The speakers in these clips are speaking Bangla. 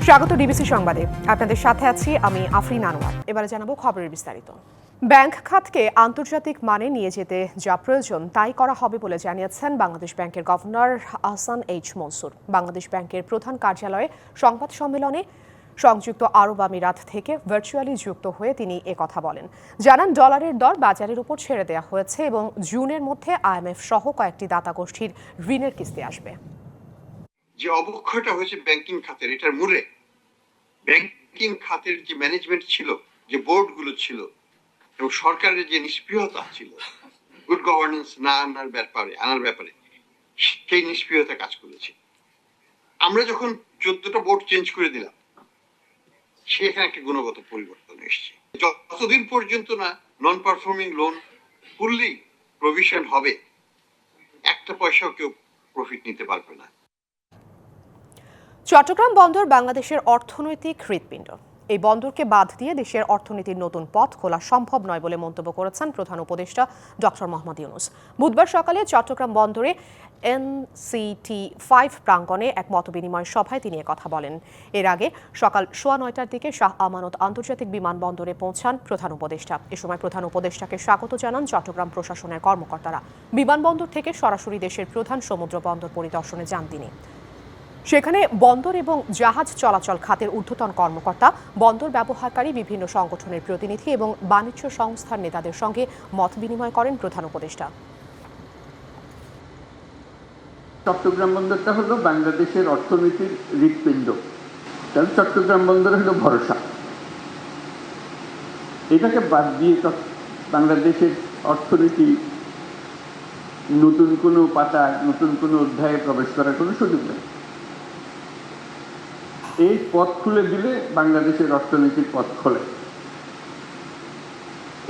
স্বাগত ডিবিসি সংবাদে। আপনাদের সাথে আছি আমি আফরিন আনোয়ার। এবারে জানাবো খবরের বিস্তারিত। ব্যাংক খাতকে আন্তর্জাতিক মানে নিয়ে যেতে যা প্রয়োজন তাই করা হবে বলে জানিয়েছেন বাংলাদেশ ব্যাংকের গভর্নর আহসান এইচ মনসুর। বাংলাদেশ ব্যাংকের প্রধান কার্যালয়ে সংবাদ সম্মেলনে সংযুক্ত আরব আমিরাত থেকে ভার্চুয়ালি যুক্ত হয়ে তিনি একথা বলেন। জানান, ডলারের দর বাজারের উপর ছেড়ে দেওয়া হয়েছে এবং জুনের মধ্যে আইএমএফ সহ কয়েকটি দাতা গোষ্ঠীর ঋণের কিস্তি আসবে। যে অবক্ষয়টা হয়েছে ব্যাংকিং খাতের, এটার মূলে ব্যাংকিং খাতের যে ম্যানেজমেন্ট ছিল, যে বোর্ডগুলো ছিল এবং সরকারের যে নিষ্ক্রিয়তা ছিল গুড গভর্নেন্স না আনার ব্যাপারে সেই নিষ্ক্রিয়তা কাজ করেছে। আমরা যখন 14টা বোর্ড চেঞ্জ করে দিলাম, সেখানে একটা গুণগত পরিবর্তন এসেছে। যতদিন পর্যন্ত না non performing loan fully provision হবে, একটা পয়সাও কেউ প্রফিট নিতে পারবে না। চট্টগ্রাম বন্দর বাংলাদেশের অর্থনৈতিক হৃৎপিণ্ড। এই বন্দরকে বাদ দিয়ে দেশের অর্থনীতির নতুন পথ খোলা সম্ভব নয় বলে মন্তব্য করেছেন প্রধান উপদেষ্টা ডক্টর মোহাম্মদ ইউনূস। বুধবার সকালে চট্টগ্রাম বন্দরে NCT5 প্রাঙ্গণে এক মতবিনিময় সভায় তিনি কথা বলেন। এর আগে সকাল 9:15টার দিকে শাহ আমানত আন্তর্জাতিক বিমানবন্দরে পৌঁছান প্রধান উপদেষ্টা। এ সময় প্রধান উপদেষ্টাকে স্বাগত জানান চট্টগ্রাম প্রশাসনের কর্মকর্তারা। বিমানবন্দর থেকে সরাসরি দেশের প্রধান সমুদ্র বন্দর পরিদর্শনে যান তিনি। সেখানে বন্দর এবং জাহাজ চলাচল খাতের ঊর্ধ্বতন কর্মকর্তা, বন্দর ব্যবহারকারী বিভিন্ন সংগঠনের প্রতিনিধি এবং বাণিজ্য সংস্থার নেতাদের সঙ্গে মত বিনিময় করেন প্রধান উপদেষ্টা। চট্টগ্রাম বন্দরটা হলো বাংলাদেশের অর্থনীতির হৃৎপিণ্ড, কারণ চট্টগ্রাম বন্দর হলো ভরসা। এটাকে বাদ দিয়ে বাংলাদেশের অর্থনীতি নতুন কোনো পাতায়, নতুন কোনো অধ্যায়ে প্রবেশ করার কোনো সুযোগ নেই। এই পথ খুলে দিলে বাংলাদেশের অর্থনীতির পথ খোলে।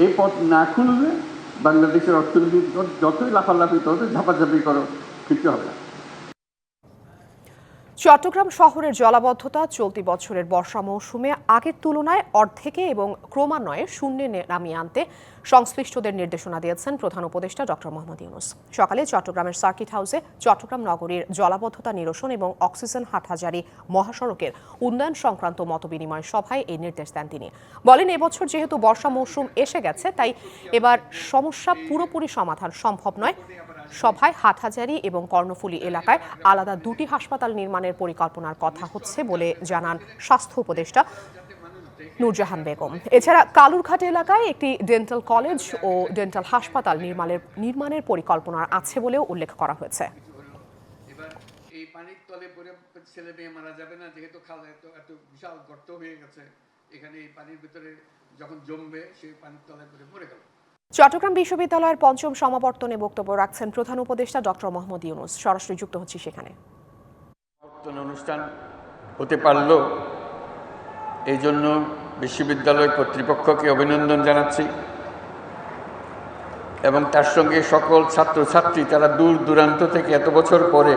এই পথ না খুললে বাংলাদেশের অর্থনীতির যতই লাফালাফি ততই ঝাপাঝাপি করো, কিছু হবে না। চট্টগ্রাম শহরের জলাবদ্ধতা চলতি বছরের বর্ষা মৌসুমে আগের তুলনায় অর্ধেকে এবং ক্রমান্বয়ে শূন্যে নামিয়ে আনতে সংশ্লিষ্টদের নির্দেশনা দিয়েছেন প্রধান উপদেষ্টা ডক্টর মোহাম্মদ ইউনূস। সকালে চট্টগ্রামের সার্কিট হাউসে চট্টগ্রাম নগরীর জলাবদ্ধতা নিরসন এবং অক্সিজেন হাটহাজারী মহাসড়কের উন্নয়ন সংক্রান্ত মতবিনিময় সভায় এই নির্দেশ দেন তিনি। বলেন, এবছর যেহেতু বর্ষা মৌসুম এসে গেছে, তাই এবার সমস্যা পুরোপুরি সমাধান সম্ভব নয়। সভায় হাটহাজারী এবং কর্ণফুলী এলাকায় আলাদা 2টি হাসপাতাল নির্মাণের পরিকল্পনার কথা হচ্ছে বলে জানান স্বাস্থ্য উপদেষ্টা নূরজাহান বেগম। এছাড়া কালুরঘাট এলাকায় একটি ডেন্টাল কলেজ ও ডেন্টাল হাসপাতাল নির্মাণের পরিকল্পনা আছে বলেও উল্লেখ করা হয়েছে। এই পানির তলে পড়ে ছেলে মেয়ে মারা যাবে না, যেহেতু খালে এত বিশাল গর্ত হয়ে গেছে, এখানে এই পানির ভিতরে যখন জমবে সেই পানির তলে পড়ে মরে গেল। চট্টগ্রাম বিশ্ববিদ্যালয়ের 5ম সমাবর্তনে বক্তব্য রাখছেন প্রধান উপদেষ্টা ডক্টর মোহাম্মদ ইউনূস। সরাসরি যুক্ত হচ্ছে সেখানে। অনুষ্ঠান হতে পারল, এই জন্য বিশ্ববিদ্যালয় কর্তৃপক্ষকে অভিনন্দন জানাচ্ছি এবং তার সঙ্গে সকল ছাত্রছাত্রী, তারা দূর দূরান্ত থেকে এত বছর পরে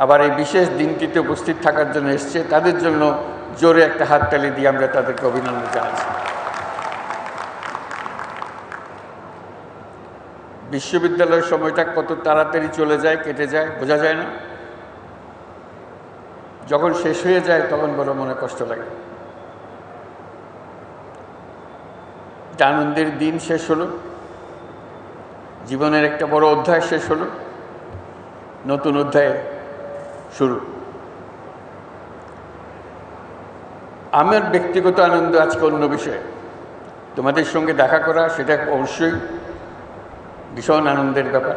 আবার এই বিশেষ দিনটিতে উপস্থিত থাকার জন্য এসছে, তাদের জন্য জোরে একটা হাততালি দিয়ে আমরা তাদেরকে অভিনন্দন জানাচ্ছি। বিশ্ববিদ্যালয়ের সময়টা কত তাড়াতাড়ি চলে যায়, কেটে যায়, বোঝা যায় না। যখন শেষ হয়ে যায় তখন বড় মনে কষ্ট লাগে। আনন্দের দিন শেষ হলো, জীবনের একটা বড় অধ্যায় শেষ হলো, নতুন অধ্যায় শুরু। আমার ব্যক্তিগত আনন্দ আজকে অন্য বিষয়ে। তোমাদের সঙ্গে দেখা করা সেটা অবশ্যই ভীষণ আনন্দের ব্যাপার।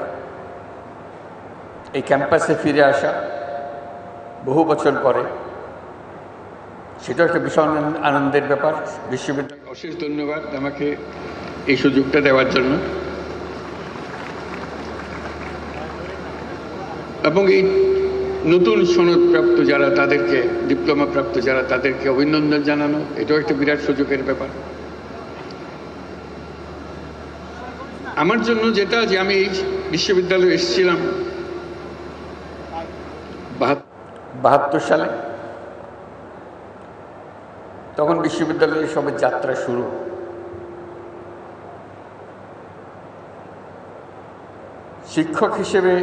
এই ক্যাম্পাসে ফিরে আসা বহু বছর পরে, সেটা একটা ভীষণ আনন্দের ব্যাপার। বিশ্ববিদ্যালয় অশেষ ধন্যবাদ আমাকে এই সুযোগটা দেওয়ার জন্য, এবং এই নতুন সনদপ্রাপ্ত যারা, তাদেরকে ডিপ্লোমা প্রাপ্ত যারা, তাদেরকে অভিনন্দন জানানো, এটাও একটা বিরাট সুযোগের ব্যাপার আমার জন্য। যেটা যে আমি এই বিশ্ববিদ্যালয়ে এসেছিলাম 72 সালে, তখন বিশ্ববিদ্যালয়ের সবে যাত্রা শুরু। শিক্ষক হিসেবে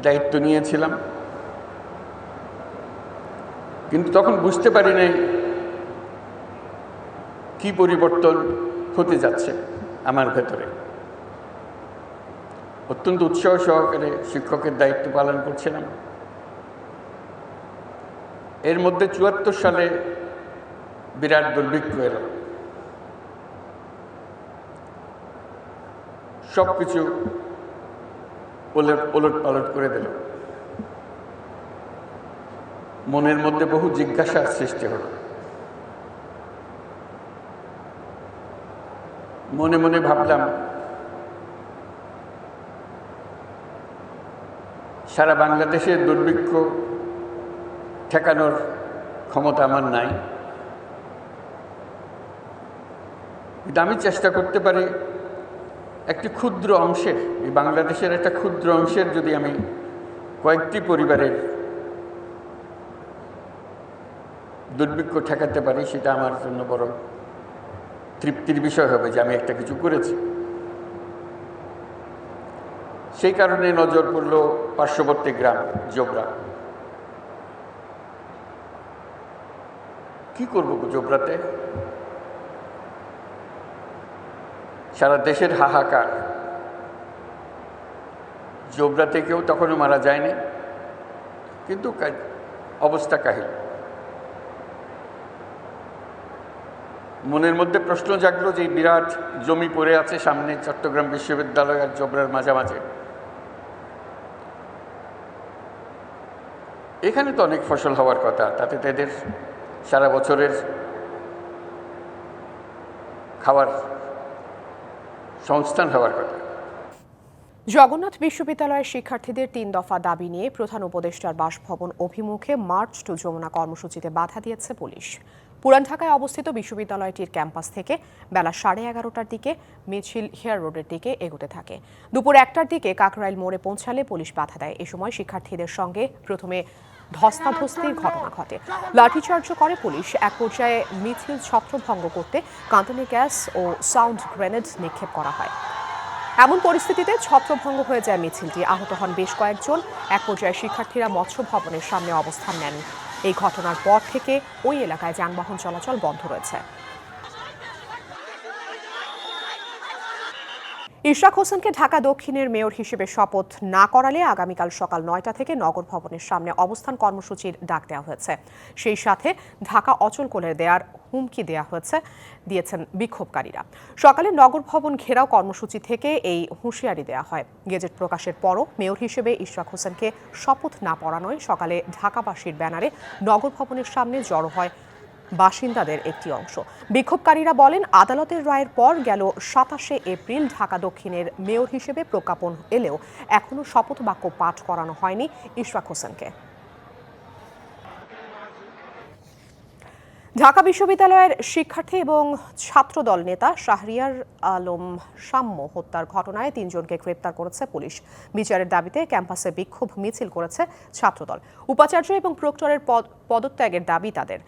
দায়িত্ব নিয়েছিলাম, কিন্তু তখন বুঝতে পারি নাই কি পরিবর্তন হতে যাচ্ছে আমার ভেতরে। অত্যন্ত উৎসাহ সহকারে শিক্ষকের দায়িত্ব পালন করছিলাম। এর মধ্যে ৭৪ সালে বিরাট দুর্ভিক্ষ এলো, সব কিছু ওলট পালট করে দিল। মনের মধ্যে বহু জিজ্ঞাসার সৃষ্টি হলো। মনে মনে ভাবলাম, সারা বাংলাদেশের দুর্ভিক্ষ ঠেকানোর ক্ষমতা আমার নাই, কিন্তু আমি চেষ্টা করতে পারি একটি ক্ষুদ্র অংশের, এই বাংলাদেশের একটা ক্ষুদ্র অংশের যদি আমি কয়েকটি পরিবারের দুর্ভিক্ষ ঠেকাতে পারি, সেটা আমার জন্য বড় তৃপ্তির বিষয় হবে যে আমি একটা কিছু করেছি। সেই কারণে নজর পড়ল পার্শ্ববর্তী গ্রাম জোবরা। কি করব জোবরাতে? সারা দেশের হাহাকার, জোবরাতে কেউ তখনও মারা যায়নি, কিন্তু অবস্থা কাহিল। মনের মধ্যে প্রশ্ন জাগলো যে বিরাট জমি পড়ে আছে সামনে চট্টগ্রাম বিশ্ববিদ্যালয় আর জোবরার মাঝামাঝি, এখানে তো অনেক ফসল হওয়ার কথা, তাতে তাদের সারা বছরের খাবার সংস্থান হওয়ার কথা। জগন্নাথ বিশ্ববিদ্যালয়ের শিক্ষার্থীদের ৩ দফা দাবি নিয়ে প্রধান উপদেষ্টার বাসভবন অভিমুখে মার্চ টু যমুনা কর্মসূচিতে বাধা দিয়েছে পুলিশ। পুরান ঢাকায় অবস্থিত বিশ্ববিদ্যালয়টির ক্যাম্পাস থেকে বেলা 11:30টার দিকে মিছিল হেয়ার রোডের দিকে এগোতে থাকে। দুপুর 1টার দিকে কাকরাইল মোড়ে পৌঁছালে পুলিশ বাধা দেয়। এ সময় শিক্ষার্থীদের সঙ্গে প্রথমে ধস্তাধস্তির ঘটনা ঘটে, লাঠিচার্জও করে পুলিশ। এক পর্যায়ে মিছিল ছত্রভঙ্গ করতে কাঁদানে গ্যাস ও সাউন্ড গ্রেনেড নিক্ষেপ করা হয়। এমন পরিস্থিতিতে ছত্রভঙ্গ হয়ে যায় মিছিলটি, আহত হন বেশ কয়েকজন। এক পর্যায়ে শিক্ষার্থীরা মৎস্য ভবনের সামনে অবস্থান নেন। এই ঘটনার পর থেকে ওই এলাকায় যানবাহন চলাচল বন্ধ রয়েছে। ইশরাক হোসেনকে ঢাকা দক্ষিণের মেয়র হিসেবে শপথ না করালে আগামীকাল সকাল 9টা থেকে নগর ভবনের সামনে অবস্থান কর্মসূচির ডাক দেওয়া হয়েছে। সেই সাথে ঢাকা অচল করে দেওয়ার হুমকি দিয়েছেন বিক্ষোভকারীরা। সকালে নগর ভবন ঘেরাও কর্মসূচি থেকে এই হুঁশিয়ারি দেওয়া হয়। গেজেট প্রকাশের পরও মেয়র হিসেবে ইশরাক হোসেনকে শপথ না পড়ানোয় সকালে ঢাকাবাসীর ব্যানারে নগর ভবনের সামনে জড়ো হয় বাসিন্দাদের একটি অংশ। বিক্ষোভকারীরা বলেন, আদালতের রায়ের পর গেল 27শে এপ্রিল ঢাকা দক্ষিণের মেয়র হিসেবে প্রজ্ঞাপন এলেও এখনো শপথ বাক্য পাঠ করানো হয়নি ইশরাক হোসেনকে। ঢাকা বিশ্ববিদ্যালয়ের শিক্ষার্থী এবং ছাত্রদল নেতা শাহরিয়ার আলম সাম্য হত্যার ঘটনায় 3 জনকে গ্রেপ্তার করেছে পুলিশ। বিচারের দাবিতে ক্যাম্পাসে বিক্ষোভ মিছিল করেছে ছাত্রদল। উপাচার্য এবং প্রক্টরের পদত্যাগের দাবি তাদের।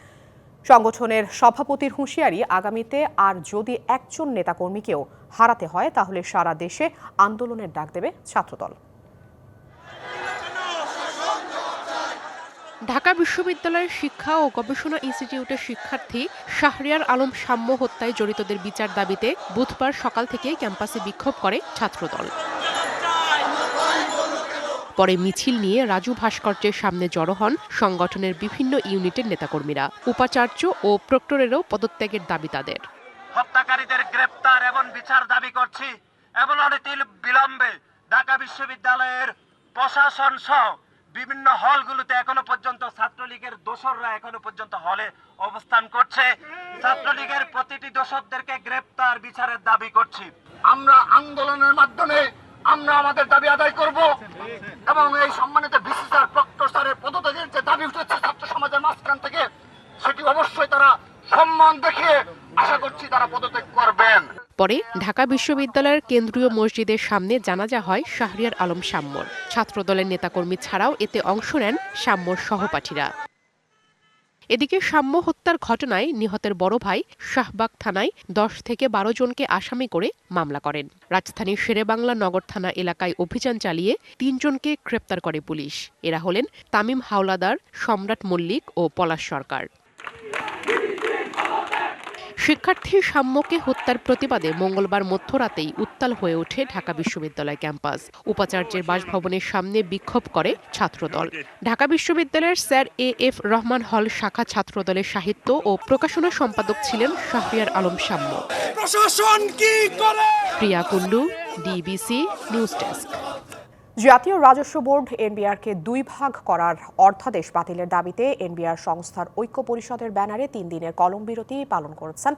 সংগঠনের সভাপতির হুঁশিয়ারি, আগামীতে আর যদি একজন নেতাকর্মীকেও হারাতে হয় তাহলে সারা দেশে আন্দোলনের ডাক দেবে ছাত্রদল। ঢাকা বিশ্ববিদ্যালয়ের শিক্ষা ও গবেষণা ইনস্টিটিউটের শিক্ষার্থী শাহরিয়ার আলম সাম্য হত্যায় জড়িতদের বিচার দাবিতে বুধবার সকাল থেকে ক্যাম্পাসে বিক্ষোভ করে ছাত্রদল। পরে মিছিল নিয়ে রাজু ভাস্কর্যের সামনে জড়ো হন সংগঠনের বিভিন্ন ইউনিটের নেতাকর্মীরা। উপাচার্য ও প্রক্টরেরও পদত্যাগের দাবি তাদের। হত্যাকারীদের গ্রেপ্তার এবং বিচার দাবি করছি এবং বিলম্বে ঢাকা বিশ্ববিদ্যালয়ের প্রশাসন সহ বিভিন্ন হলগুলোতে এখনো পর্যন্ত ছাত্রলীগের দোসররা এখনো পর্যন্ত হলে অবস্থান করছে। ছাত্রলীগের প্রতিটি দোসরদেরকে গ্রেপ্তার বিচারের দাবি করছি। আমরা আন্দোলনের মাধ্যমে আমরা আমাদের দাবি আদায় করব এবং এই সম্মানিত ভিসি স্যার প্রক্টর স্যারের পদত্যাগের যে দাবি উঠেছে ছাত্র সমাজের মাঝখান থেকে, সেটি অবশ্যই তারা সম্মান দেখিয়ে আশা করছি তারা পদত্যাগ করবেন। পরে ঢাকা বিশ্ববিদ্যালয়ের কেন্দ্রীয় মসজিদের সামনে জানাজা হয় শাহরিয়ার আলম সাম্যর। ছাত্রদলের নেতাকর্মী ছাড়াও এতে অংশ নেন সাম্যর সহপাঠীরা। এদিকে সাম্য হত্যার ঘটনায় নিহতের বড় ভাই শাহবাগ থানায় 10 থেকে 12 জনকে আসামি করে মামলা করেন। রাজধানীর শেরেবাংলা নগর থানা এলাকায় অভিযান চালিয়ে 3 জনকে গ্রেপ্তার করে পুলিশ। এরা হলেন তামিম হাওলাদার, সম্রাট মল্লিক ও পলাশ সরকার। শিক্ষার্থী সাম্যকে হত্যার প্রতিবাদে মঙ্গলবার মধ্যরাতেই উত্তাল হয়ে ওঠে ঢাকা বিশ্ববিদ্যালয় ক্যাম্পাস। উপাচার্যের বাসভবনের সামনে বিক্ষোভ করে ছাত্রদল। ঢাকা বিশ্ববিদ্যালয়ের স্যার এ.এফ রহমান হল শাখা ছাত্রদলের সাহিত্য ও প্রকাশনা সম্পাদক ছিলেন শাহরিয়ার আলম সাম্য। প্রিয়া কুন্ডু, ডিবিসি নিউজ ডেস্ক। জাতীয় রাজস্ব বোর্ড এনবিআরকে 2 ভাগ করার অর্থাদেশ বাতিলের দাবিতে এনবিআর সংস্থার ঐক্য পরিষদের ব্যানারে 3 দিনের কলম বিরতি পালন করেছেন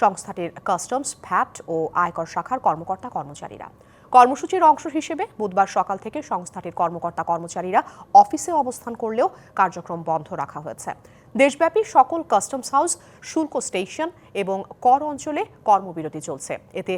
সংস্থাটির কাস্টমস, ভ্যাট ও আয়কর শাখার কর্মকর্তা কর্মচারীরা। কর্মসূচির অংশ হিসেবে বুধবার সকাল থেকে সংস্থাটির কর্মকর্তা কর্মচারীরা অফিসে অবস্থান করলেও কার্যক্রম বন্ধ রাখা হয়েছে। দেশব্যাপী সকল কাস্টমস হাউস, শুল্ক স্টেশন এবং কর অঞ্চলে কর্মবিরতি চলছে। এতে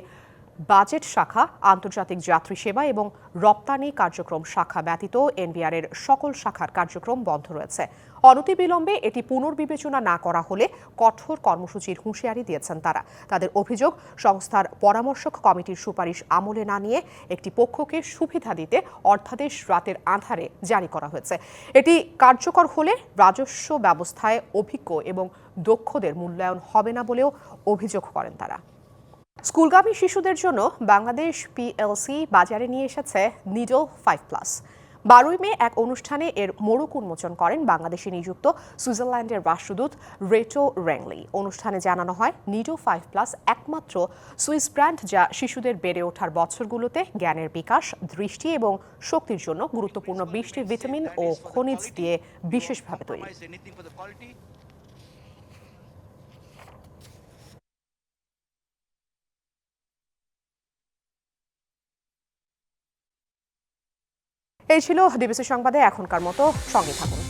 বাজেট শাখা, আন্তর্জাতিক যাত্রী সেবা এবং রপ্তানি কার্যক্রম শাখা ব্যতীত এনবিআরের সকল শাখার কার্যক্রম বন্ধ রয়েছে। অনতিবিলম্বে এটি পুনর্বিবেচনা না করা হলে কঠোর কর্মসূচির হুঁশিয়ারি দিয়েছেন তারা। তাদের অভিযোগ, সংস্থার পরামর্শক কমিটির সুপারিশ আমলে না নিয়ে একটি পক্ষকে সুবিধা দিতে অর্থাদেশ রাতের আঁধারে জারি করা হয়েছে। এটি কার্যকর হলে রাজস্ব ব্যবস্থায় অভিজ্ঞ এবং দক্ষদের মূল্যায়ন হবে না বলেও অভিযোগ করেন তারা। স্কুলগামী শিশুদের জন্য বাংলাদেশ পিএলসি বাজারে নিয়ে এসেছে নিডো 5+। 12 মে এক অনুষ্ঠানে এর মোড়ক উন্মোচন করেন বাংলাদেশে নিযুক্ত সুইজারল্যান্ডের রাষ্ট্রদূত রেটো রেংলি। অনুষ্ঠানে জানানো হয়, নিডো 5+ একমাত্র সুইস ব্র্যান্ড যা শিশুদের বেড়ে ওঠার বছরগুলোতে জ্ঞানের বিকাশ, দৃষ্টি এবং শক্তির জন্য গুরুত্বপূর্ণ 20টি ভিটামিন ও খনিজ দিয়ে বিশেষভাবে তৈরি। এই ছিল ডিবিসি সংবাদে এখনকার মতো। সঙ্গে থাকুন।